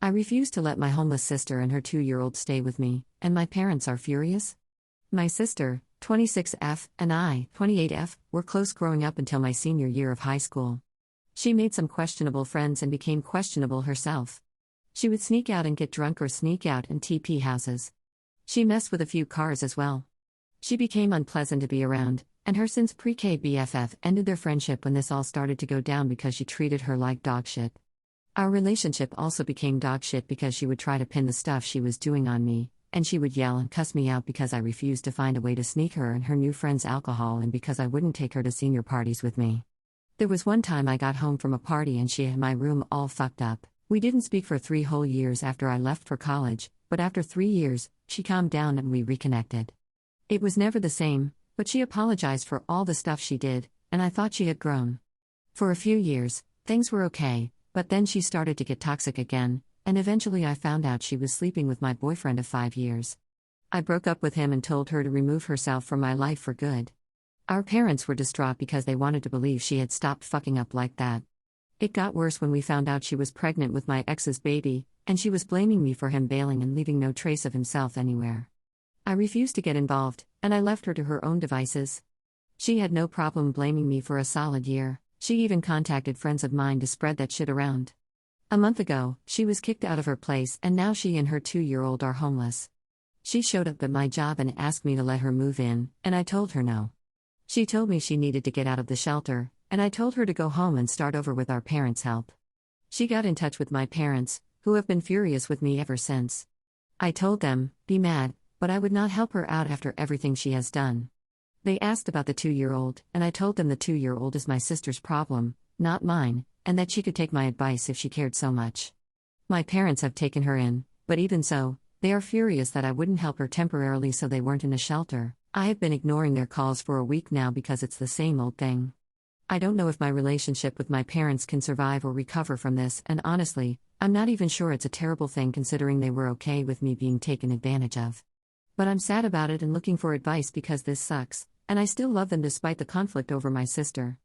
I refuse to let my homeless sister and her 2-year-old stay with me, and my parents are furious. My sister, 26F, and I, 28F, were close growing up until my senior year of high school. She made some questionable friends and became questionable herself. She would sneak out and get drunk or sneak out and TP houses. She messed with a few cars as well. She became unpleasant to be around, and her since pre-K BFF ended their friendship when this all started to go down because she treated her like dog shit. Our relationship also became dog shit because she would try to pin the stuff she was doing on me, and she would yell and cuss me out because I refused to find a way to sneak her and her new friends alcohol and because I wouldn't take her to senior parties with me. There was one time I got home from a party and she had my room all fucked up. We didn't speak for 3 whole years after I left for college, but after 3 years, she calmed down and we reconnected. It was never the same, but she apologized for all the stuff she did, and I thought she had grown. For a few years, things were okay, but then she started to get toxic again, and eventually I found out she was sleeping with my boyfriend of 5 years. I broke up with him and told her to remove herself from my life for good. Our parents were distraught because they wanted to believe she had stopped fucking up like that. It got worse when we found out she was pregnant with my ex's baby, and she was blaming me for him bailing and leaving no trace of himself anywhere. I refused to get involved, and I left her to her own devices. She had no problem blaming me for a solid year. She even contacted friends of mine to spread that shit around. A month ago, she was kicked out of her place and now she and her 2-year-old are homeless. She showed up at my job and asked me to let her move in, and I told her no. She told me she needed to get out of the shelter, and I told her to go home and start over with our parents' help. She got in touch with my parents, who have been furious with me ever since. I told them, be mad, but I would not help her out after everything she has done. They asked about the 2-year-old, and I told them the 2-year-old is my sister's problem, not mine, and that she could take my advice if she cared so much. My parents have taken her in, but even so, they are furious that I wouldn't help her temporarily so they weren't in a shelter. I have been ignoring their calls for a week now because it's the same old thing. I don't know if my relationship with my parents can survive or recover from this, and honestly, I'm not even sure it's a terrible thing considering they were okay with me being taken advantage of. But I'm sad about it and looking for advice because this sucks, and I still love them despite the conflict over my sister.